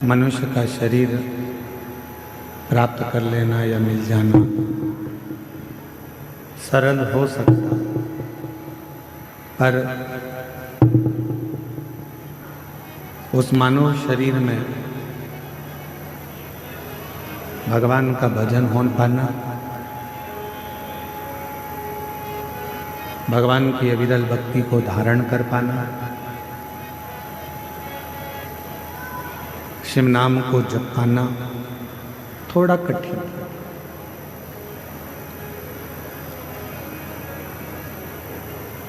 मनुष्य का शरीर प्राप्त कर लेना या मिल जाना सरल हो सकता, पर उस मानव शरीर में भगवान का भजन हो पाना, भगवान की अविरल भक्ति को धारण कर पाना, शिव नाम को जप पाना थोड़ा कठिन।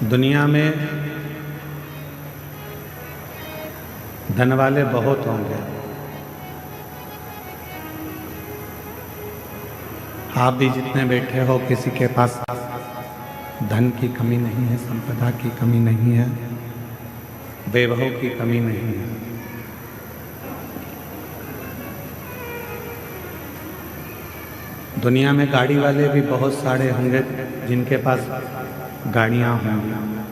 दुनिया में धन वाले बहुत होंगे, आप भी जितने बैठे हो किसी के पास धन की कमी नहीं है, संपदा की कमी नहीं है, वैभव की कमी नहीं है। दुनिया में गाड़ी वाले भी बहुत सारे होंगे जिनके पास गाड़ियां होंगी।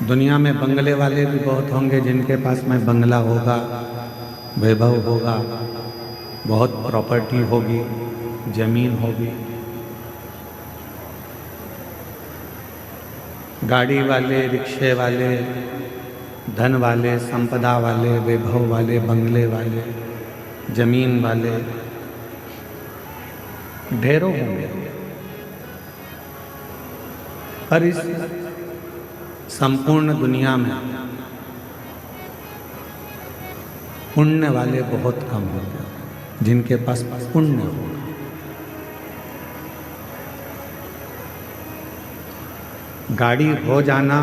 दुनिया में बंगले वाले भी बहुत होंगे जिनके पास में बंगला होगा, वैभव होगा, बहुत प्रॉपर्टी होगी, जमीन होगी। गाड़ी वाले, रिक्शे वाले, धन वाले, संपदा वाले, वैभव वाले, बंगले वाले, जमीन वाले ढेरों होंगे, पर इस संपूर्ण दुनिया में पुण्य वाले बहुत कम होंगे, जिनके पास पुण्य होगा। गाड़ी हो जाना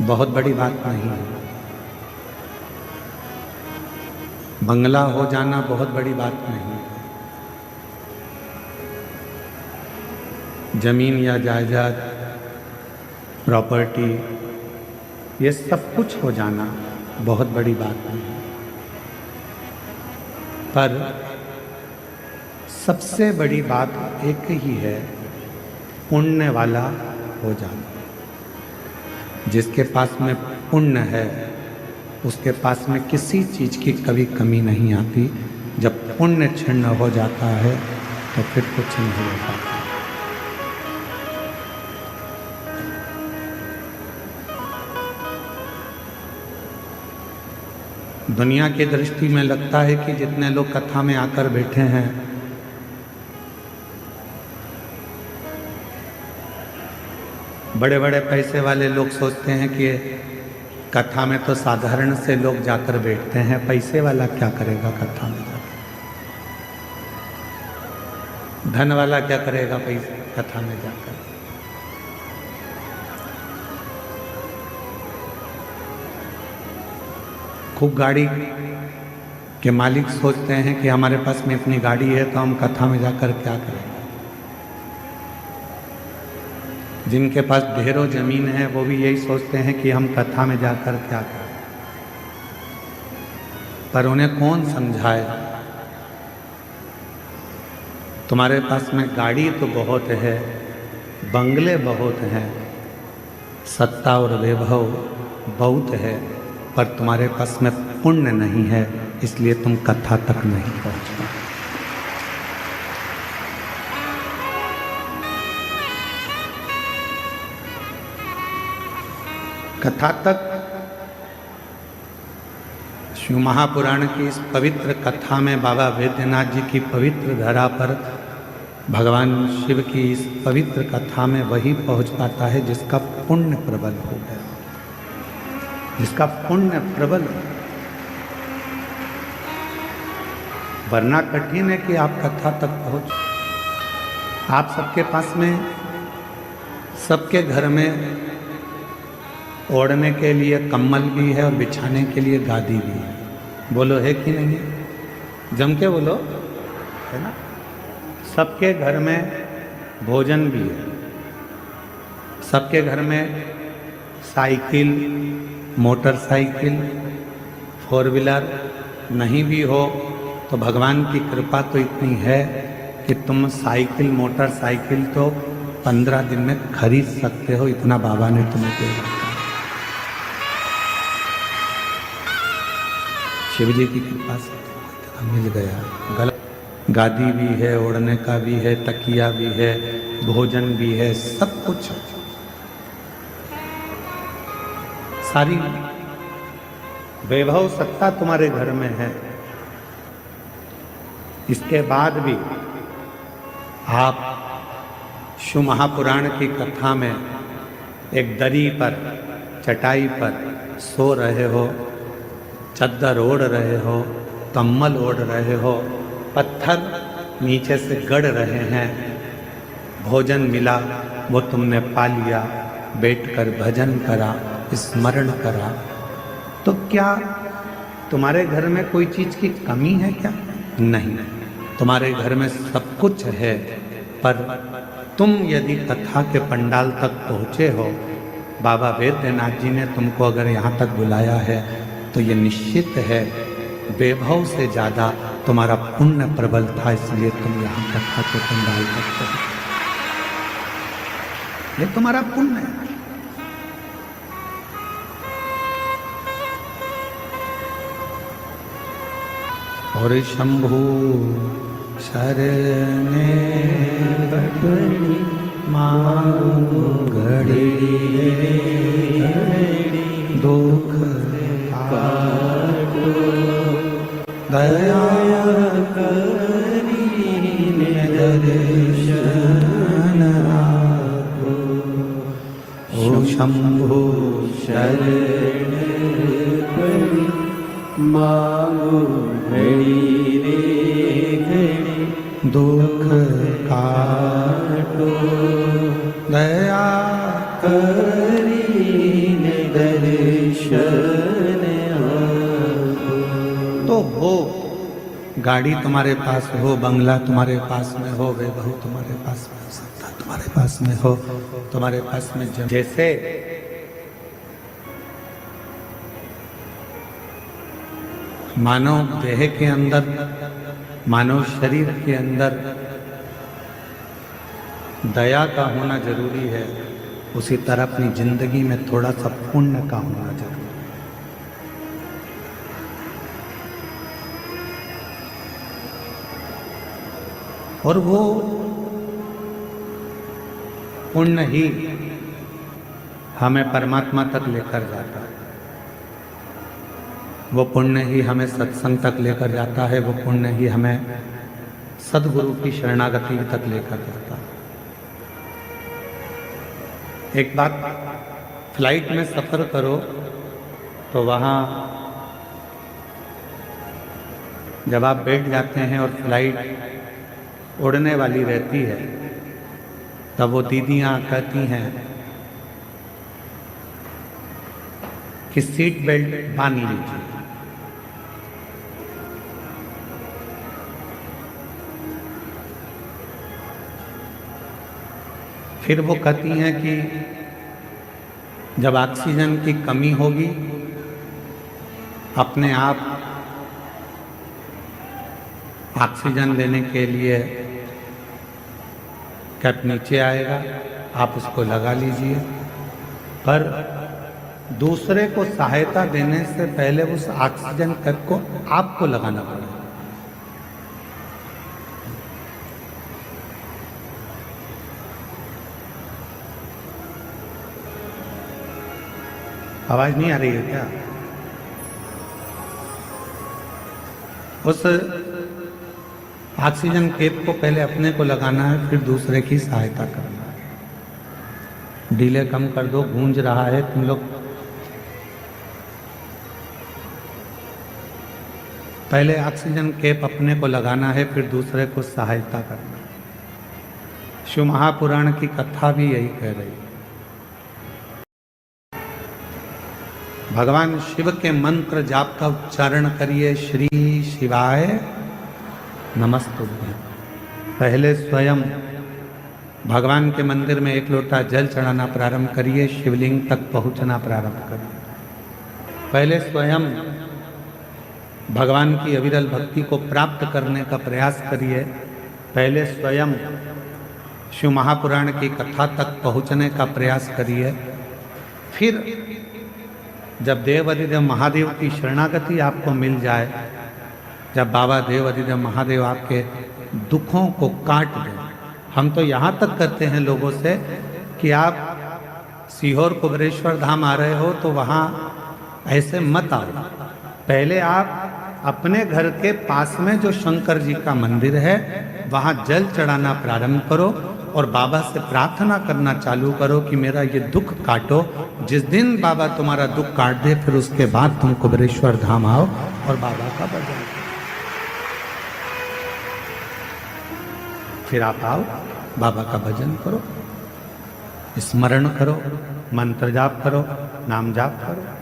बहुत बड़ी बात नहीं है, बंगला हो जाना बहुत बड़ी बात नहीं है, जमीन या जायदाद, प्रॉपर्टी, ये सब कुछ हो जाना बहुत बड़ी बात नहीं है, पर सबसे बड़ी बात एक ही है, पुण्य वाला हो जाना। जिसके पास में पुण्य है उसके पास में किसी चीज की कभी कमी नहीं आती। जब पुण्य क्षीण हो जाता है तो फिर कुछ नहीं हो पाता। दुनिया की दृष्टि में लगता है कि जितने लोग कथा में आकर बैठे हैं, बड़े बड़े पैसे वाले लोग सोचते हैं कि कथा में तो साधारण से लोग जाकर बैठते हैं, पैसे वाला क्या करेगा कथा में जाकर, धन वाला क्या करेगा पैसे कथा में जाकर। खूब गाड़ी के मालिक सोचते हैं कि हमारे पास में इतनी गाड़ी है तो हम कथा में जाकर क्या करें। जिनके पास ढेरों जमीन है वो भी यही सोचते हैं कि हम कथा में जाकर क्या करें, पर उन्हें कौन समझाए। तुम्हारे पास में गाड़ी तो बहुत है, बंगले बहुत हैं, सत्ता और वैभव बहुत है, पर तुम्हारे पास में पुण्य नहीं है, इसलिए तुम कथा तक नहीं पहुंच पाते। कथा तक शिव महापुराण की इस पवित्र कथा में बाबा वैद्यनाथ जी की पवित्र धरा पर भगवान शिव की इस पवित्र कथा में वही पहुंच पाता है जिसका पुण्य प्रबल हो गया, जिसका पुण्य प्रबल हो। वरना कठिन है कि आप कथा तक पहुंच। आप सबके पास में, सबके घर में ओढ़ने के लिए कम्बल भी है और बिछाने के लिए गादी भी है। बोलो है कि नहीं है? जम के बोलो, है ना। सबके घर में भोजन भी है, सबके घर में साइकिल, मोटरसाइकिल, फोर व्हीलर नहीं भी हो तो भगवान की कृपा तो इतनी है कि तुम साइकिल, मोटरसाइकिल तो 15 दिन में खरीद सकते हो, इतना बाबा ने तुम्हें दे रखा। शिव जी की कृपा से मिल गया। गलत गादी भी है, ओढ़ने का भी है, तकिया भी है, भोजन भी है, सब कुछ है। सारी वैभव सत्ता तुम्हारे घर में है। इसके बाद भी आप शिव महापुराण की कथा में एक दरी पर, चटाई पर सो रहे हो, चद्दर ओढ़ रहे हो, कम्बल ओढ़ रहे हो, पत्थर नीचे से गड़ रहे हैं, भोजन मिला वो तुमने पा लिया, बैठकर भजन करा, स्मरण करा, तो क्या तुम्हारे घर में कोई चीज की कमी है क्या? नहीं, तुम्हारे घर में सब कुछ है। पर तुम यदि कथा के पंडाल तक पहुँचे हो, बाबा वैद्यनाथ जी ने तुमको अगर यहाँ तक बुलाया है, तो ये निश्चित है वैभव से ज़्यादा तुम्हारा पुण्य प्रबल था, इसलिए तुम यहाँ कथा के पंडाल तक पहुँचे। ये तुम्हारा पुण्य है। और शंभु शरणे बटनी मांगू घड़ी दुख काटो, दया करीने दर्शन आपो। ओ शंभु शरण पड़ी मांगो घड़ी रे घड़ी दुख काटो, दया करीने दर्शन आपो। तो हो, गाड़ी तुम्हारे पास हो, बंगला तुम्हारे पास में हो, वैभव तुम्हारे पास में हो, सत्ता तुम्हारे पास में हो, तुम्हारे पास में जैसे मानव देह के अंदर, मानव शरीर के अंदर दया का होना जरूरी है, उसी तरह अपनी जिंदगी में थोड़ा सा पुण्य का होना जरूरी है। और वो पुण्य ही हमें परमात्मा तक लेकर जाता है, वो पुण्य ही हमें सत्संग तक लेकर जाता है, वो पुण्य ही हमें सद्गुरु की शरणागति तक लेकर जाता है। एक बात, फ्लाइट में सफ़र करो तो वहाँ जब आप बैठ जाते हैं और फ्लाइट उड़ने वाली रहती है, तब वो दीदियाँ कहती हैं कि सीट बेल्ट बांध लीजिए। फिर वो कहती हैं कि जब ऑक्सीजन की कमी होगी, अपने आप ऑक्सीजन लेने के लिए कैप नीचे आएगा, आप उसको लगा लीजिए। पर दूसरे को सहायता देने से पहले उस ऑक्सीजन कैप को आपको लगाना पड़ेगा। आवाज नहीं आ रही है क्या? उस ऑक्सीजन कैप को पहले अपने को लगाना है, फिर दूसरे की सहायता करना है। डिले कम कर दो, गूंज रहा है तुम लोग। पहले ऑक्सीजन कैप अपने को लगाना है, फिर दूसरे को सहायता करना है। शिव महापुराण की कथा भी यही कह रही है। भगवान शिव के मंत्र जाप का उच्चारण करिए, श्री शिवाय नमस्तुभ्यं। पहले स्वयं भगवान के मंदिर में एक लोटा जल चढ़ाना प्रारंभ करिए, शिवलिंग तक पहुंचना प्रारंभ करिए। पहले स्वयं भगवान की अविरल भक्ति को प्राप्त करने का प्रयास करिए। पहले स्वयं शिव महापुराण की कथा तक पहुंचने का प्रयास करिए। फिर जब देव अधिदेव महादेव की शरणागति आपको मिल जाए, जब बाबा देव अधिदेव महादेव आपके दुखों को काट दें। हम तो यहाँ तक करते हैं लोगों से कि आप सीहोर कुबेरेश्वर धाम आ रहे हो तो वहाँ ऐसे मत आओ, पहले आप अपने घर के पास में जो शंकर जी का मंदिर है वहाँ जल चढ़ाना प्रारंभ करो और बाबा से प्रार्थना करना चालू करो कि मेरा ये दुख काटो। जिस दिन बाबा तुम्हारा दुख काट दे फिर उसके बाद तुम कुबेरेश्वर धाम आओ और बाबा का भजन करो। फिर आप आओ, बाबा का भजन करो, स्मरण करो, मंत्र जाप करो, नाम जाप करो।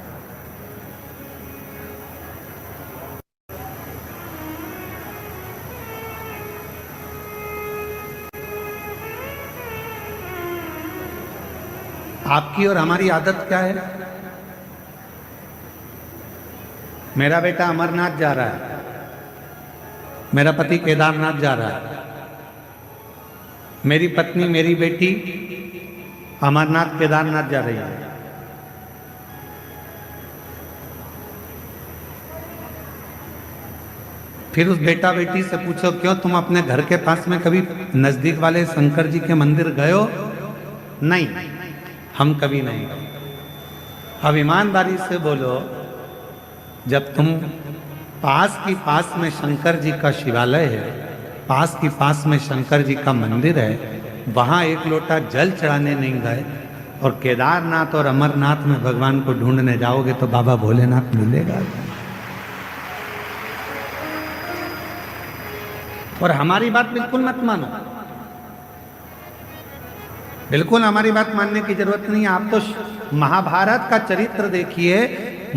आपकी और हमारी आदत क्या है? मेरा बेटा अमरनाथ जा रहा है, मेरा पति केदारनाथ जा रहा है, मेरी पत्नी मेरी बेटी अमरनाथ केदारनाथ जा रही है। फिर उस बेटा बेटी से पूछो क्यों तुम अपने घर के पास में कभी नजदीक वाले शंकर जी के मंदिर गए हो? नहीं, हम कभी नहीं गए। अब ईमानदारी से बोलो, जब तुम पास की पास में शंकर जी का शिवालय है, पास की पास में शंकर जी का मंदिर है, वहां एक लोटा जल चढ़ाने नहीं गए और केदारनाथ और अमरनाथ में भगवान को ढूंढने जाओगे तो बाबा भोलेनाथ मिलेगा। और हमारी बात बिल्कुल मत मानो, बिल्कुल हमारी बात मानने की जरूरत नहीं है। आप तो महाभारत का चरित्र देखिए,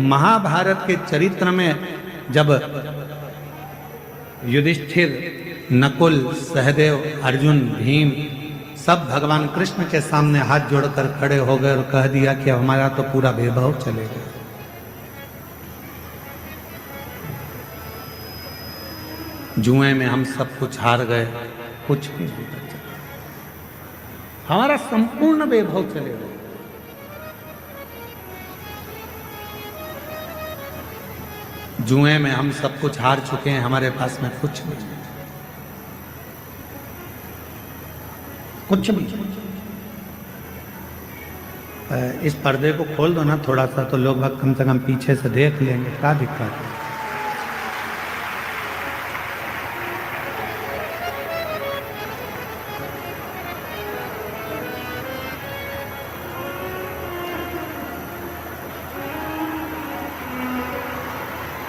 महाभारत के चरित्र में जब युधिष्ठिर, नकुल, सहदेव, अर्जुन, भीम सब भगवान कृष्ण के सामने हाथ जोड़कर खड़े हो गए और कह दिया कि अब हमारा तो पूरा वैभव चलेगा। जुए में हम सब कुछ हार गए, कुछ भी नहीं बचा, हमारा संपूर्ण वैभव चलेगा। जुए में हम सब कुछ हार चुके हैं, हमारे पास में कुछ नहीं, कुछ भी। इस पर्दे को खोल दो ना थोड़ा सा, तो लोग बाग कम से कम पीछे से देख लेंगे, क्या दिक्कत है।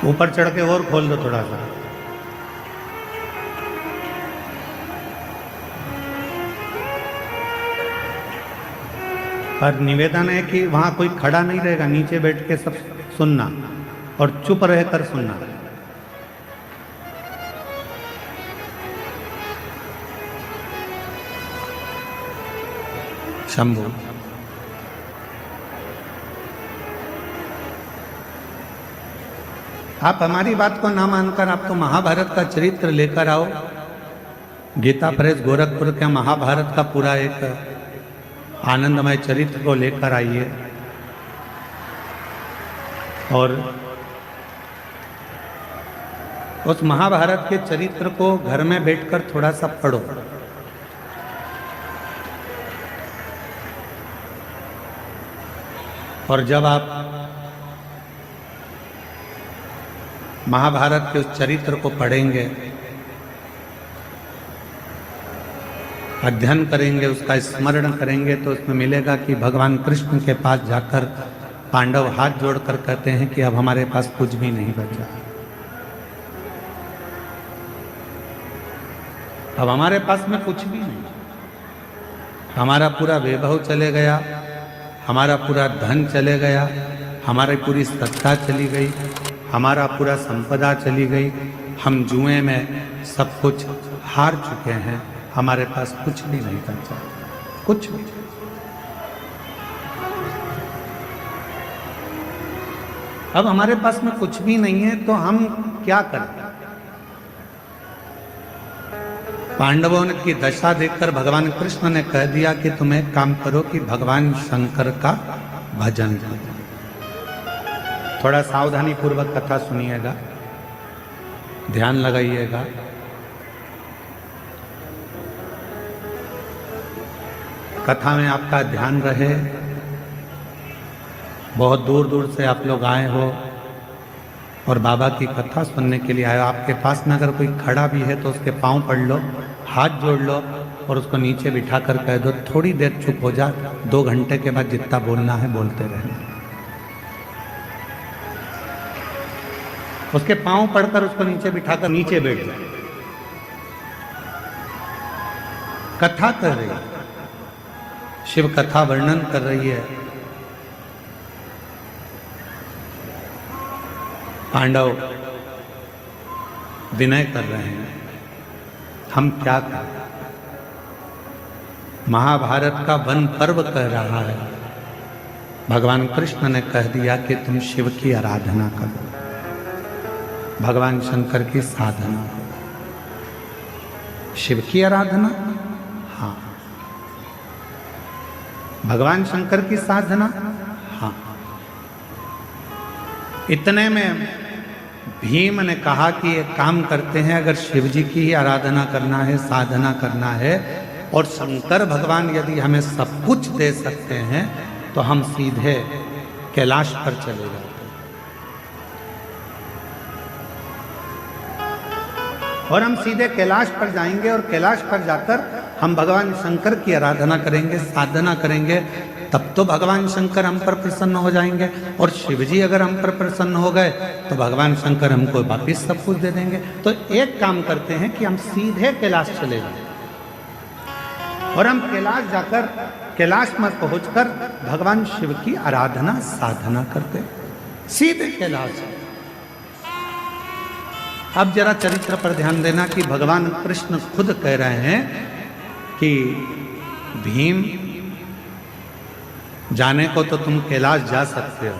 ऊपर चढ़ के और खोल दो थोड़ा सा। पर निवेदन है कि वहां कोई खड़ा नहीं रहेगा, नीचे बैठ के सब सुनना और चुप रहकर सुनना। शंभू, आप हमारी बात को ना मानकर आप तो महाभारत का चरित्र लेकर आओ। गीता प्रेस गोरखपुर के महाभारत का पूरा एक आनंदमय चरित्र को लेकर आइए और उस महाभारत के चरित्र को घर में बैठकर थोड़ा सा पढ़ो। और जब आप महाभारत के उस चरित्र को पढ़ेंगे, अध्ययन करेंगे, उसका स्मरण करेंगे, तो उसमें मिलेगा कि भगवान कृष्ण के पास जाकर पांडव हाथ जोड़कर कहते हैं कि अब हमारे पास कुछ भी नहीं बचा, अब हमारे पास में कुछ भी नहीं, हमारा पूरा वैभव चले गया, हमारा पूरा धन चले गया, हमारी पूरी सत्ता चली गई, हमारा पूरा संपदा चली गई, हम जुए में सब कुछ हार चुके हैं, हमारे पास कुछ भी नहीं बचा, कुछ भी। अब हमारे पास में कुछ भी नहीं है तो हम क्या करें? पांडवों की दशा देखकर भगवान कृष्ण ने कह दिया कि तुम एक काम करो कि भगवान शंकर का भजन करो। थोड़ा सावधानी पूर्वक कथा सुनिएगा, ध्यान लगाइएगा। कथा में आपका ध्यान रहे। बहुत दूर दूर से आप लोग आए हो और बाबा की कथा सुनने के लिए आए हो। आपके पास में अगर कोई खड़ा भी है तो उसके पांव पड़ लो, हाथ जोड़ लो और उसको नीचे बिठा कर कह दो थोड़ी देर चुप हो जा, 2 घंटे के बाद जितना बोलना है बोलते रहना। उसके पांव पड़कर उसको नीचे बिठाकर नीचे बैठ जाए। कथा कर रही है, शिव कथा वर्णन कर रही है। पांडव विनय कर रहे हैं, हम क्या करें। महाभारत का वन पर्व कह रहा है। भगवान कृष्ण ने कह दिया कि तुम शिव की आराधना करो, भगवान शंकर की साधना करो। शिव की आराधना, हाँ। भगवान शंकर की साधना, हाँ। इतने में भीम ने कहा कि एक काम करते हैं, अगर शिव जी की ही आराधना करना है, साधना करना है और शंकर भगवान यदि हमें सब कुछ दे सकते हैं तो हम सीधे कैलाश पर चले जाते हैं और हम सीधे कैलाश पर जाएंगे और कैलाश पर जाकर हम भगवान शंकर की आराधना करेंगे, साधना करेंगे। तब तो भगवान शंकर हम पर प्रसन्न हो जाएंगे और शिव जी अगर हम पर प्रसन्न हो गए तो भगवान शंकर हमको वापिस सब कुछ दे देंगे। तो एक काम करते हैं कि हम सीधे कैलाश चले जाएं और हम कैलाश जाकर कैलाश में पहुंचकर भगवान शिव की आराधना साधना करते, सीधे कैलाश। अब जरा चरित्र पर ध्यान देना कि भगवान कृष्ण खुद कह रहे हैं कि भीम, जाने को तो तुम कैलाश जा सकते हो,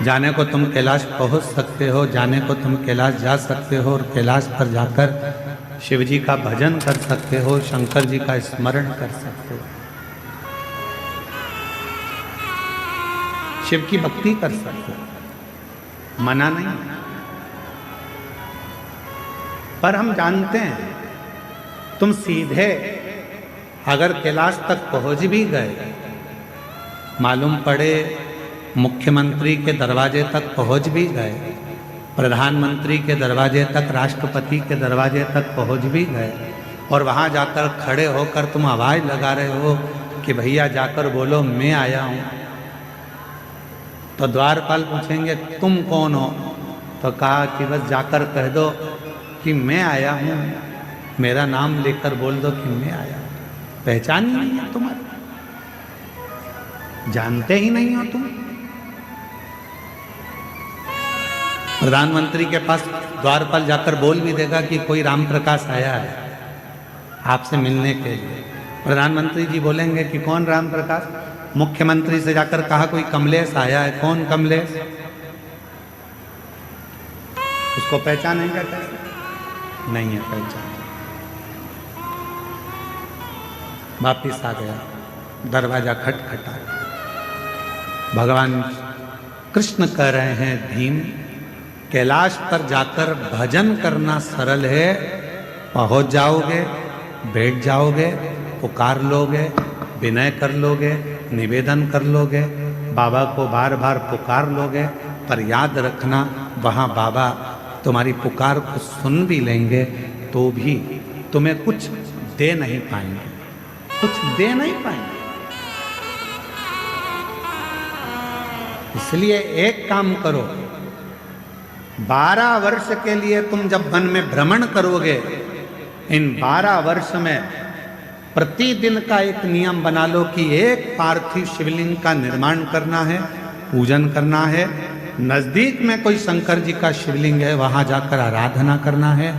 जाने को तुम कैलाश पहुंच सकते हो, जाने को तुम कैलाश जा सकते हो और कैलाश पर जाकर शिव जी का भजन कर सकते हो, शंकर जी का स्मरण कर सकते हो, शिव की भक्ति कर सकते हो, मना नहीं। पर हम जानते हैं तुम सीधे अगर कैलाश तक पहुंच भी गए, मालूम पड़े मुख्यमंत्री के दरवाजे तक पहुंच भी गए, प्रधानमंत्री के दरवाजे तक, राष्ट्रपति के दरवाजे तक पहुंच भी गए और वहां जाकर खड़े होकर तुम आवाज लगा रहे हो कि भैया जाकर बोलो मैं आया हूं, तो द्वारपाल पूछेंगे तुम कौन हो? तो कहा कि बस जाकर कह दो कि मैं आया हूं, मेरा नाम लेकर बोल दो कि मैं आया हूं। पहचान ही नहीं है तुम्हारी, जानते ही नहीं हो तुम। प्रधानमंत्री के पास द्वारपाल जाकर बोल भी देगा कि कोई राम प्रकाश आया है आपसे मिलने के लिए। प्रधानमंत्री जी बोलेंगे कि कौन राम प्रकाश? मुख्यमंत्री से जाकर कहा कोई कमलेश आया है, कौन कमलेश? उसको पहचानेंगे कैसे? नहीं है पहचान। वापिस आ गया, दरवाजा खटखटा। भगवान कृष्ण कह रहे हैं भीम, कैलाश पर जाकर भजन करना सरल है, पहुंच जाओगे, बैठ जाओगे, पुकार लोगे, विनय कर लोगे, निवेदन कर लोगे, बाबा को बार बार पुकार लोगे। पर याद रखना वहाँ बाबा तुम्हारी पुकार को सुन भी लेंगे तो भी तुम्हें कुछ दे नहीं पाएंगे, कुछ दे नहीं पाएंगे। इसलिए एक काम करो, 12 वर्ष के लिए तुम जब वन में भ्रमण करोगे, इन 12 वर्ष में प्रतिदिन का एक नियम बना लो कि एक पार्थिव शिवलिंग का निर्माण करना है, पूजन करना है। नजदीक में कोई शंकर जी का शिवलिंग है, वहां जाकर आराधना करना है।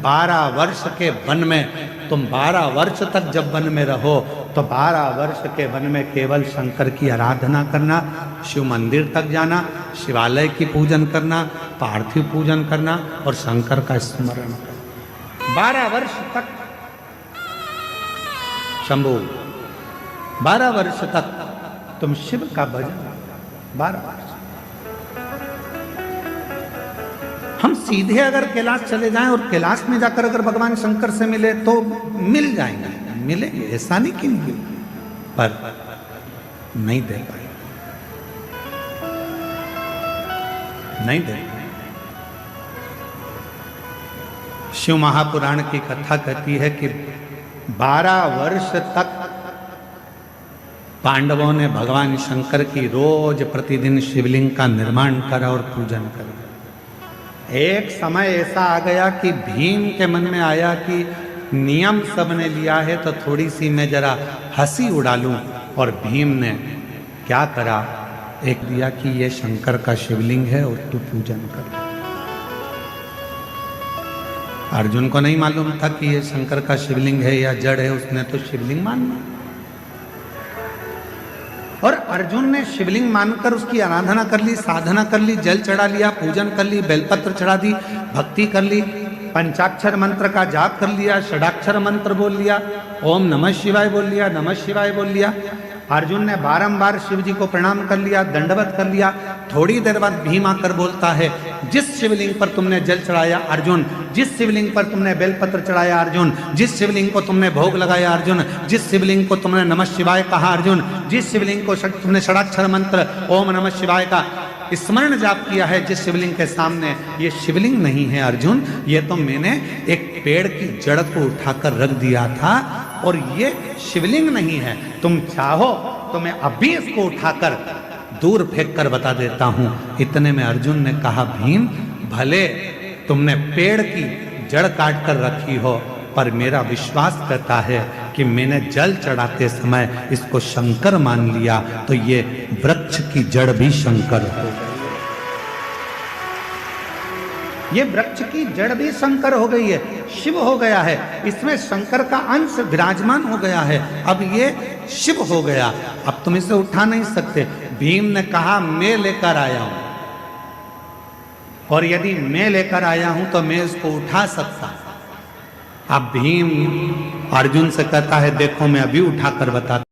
12 वर्ष के वन में तुम 12 वर्ष तक जब वन में रहो तो 12 वर्ष के वन में केवल शंकर की आराधना करना, शिव मंदिर तक जाना, शिवालय की पूजन करना, पार्थिव पूजन करना और शंकर का स्मरण करना। 12 वर्ष तक शंभु, 12 वर्ष तक तुम शिव का भजन, 12 वर्ष। हम सीधे अगर कैलाश चले जाएं और कैलाश में जाकर अगर भगवान शंकर से मिले तो मिल जाएंगे, मिलेंगे, ऐसा नहीं कि नहीं, पर नहीं दे पाए, नहीं दे पाए। शिव महापुराण की कथा कहती है कि 12 वर्ष तक पांडवों ने भगवान शंकर की रोज प्रतिदिन शिवलिंग का निर्माण करा और पूजन करा। एक समय ऐसा आ गया कि भीम के मन में आया कि नियम सबने लिया है तो थोड़ी सी मैं जरा हंसी उड़ा लूं, और भीम ने क्या करा, एक दिया कि ये शंकर का शिवलिंग है और तू पूजन कर। अर्जुन को नहीं मालूम था कि ये शंकर का शिवलिंग है या जड़ है, उसने तो शिवलिंग माना, और अर्जुन ने शिवलिंग मानकर उसकी आराधना कर ली, साधना कर ली, जल चढ़ा लिया, पूजन कर ली, बेलपत्र चढ़ा दी, भक्ति कर ली, पंचाक्षर मंत्र का जाप कर लिया, षडाक्षर मंत्र बोल लिया, ओम नमः शिवाय बोल लिया, नमः शिवाय बोल लिया। अर्जुन ने बारंबार शिव जी को प्रणाम कर लिया, दंडवत कर लिया। थोड़ी देर बाद भीम आकर बोलता है, जिस शिवलिंग पर तुमने जल चढ़ाया अर्जुन, जिस शिवलिंग पर तुमने बेलपत्र चढ़ाया अर्जुन, जिस शिवलिंग को तुमने भोग लगाया अर्जुन, जिस शिवलिंग को तुमने नमः शिवाय कहा अर्जुन, जिस शिवलिंग को तुमने षडाक्षर मंत्र ओम नमः शिवाय का स्मरण जाप किया है, जिस शिवलिंग के सामने, ये शिवलिंग नहीं है अर्जुन, ये तो मैंने एक पेड़ की जड़ को उठाकर रख दिया था और ये शिवलिंग नहीं है। तुम चाहो तो मैं अभी इसको उठाकर दूर फेंक कर बता देता हूं। इतने में अर्जुन ने कहा, भीम भले तुमने पेड़ की जड़ काट कर रखी हो, पर मेरा विश्वास कहता है कि मैंने जल चढ़ाते समय इसको शंकर मान लिया, तो ये वृक्ष की जड़ भी शंकर हो गई, ये वृक्ष की जड़ भी शंकर हो गई है, शिव हो गया है, इसमें शंकर का अंश विराजमान हो गया है, अब ये शिव हो गया, अब तुम इसे उठा नहीं सकते। भीम ने कहा, मैं लेकर आया हूं, और यदि मैं लेकर आया हूं तो मैं इसको उठा सकता। अब भीम अर्जुन से कहता है, देखो मैं अभी उठाकर बताता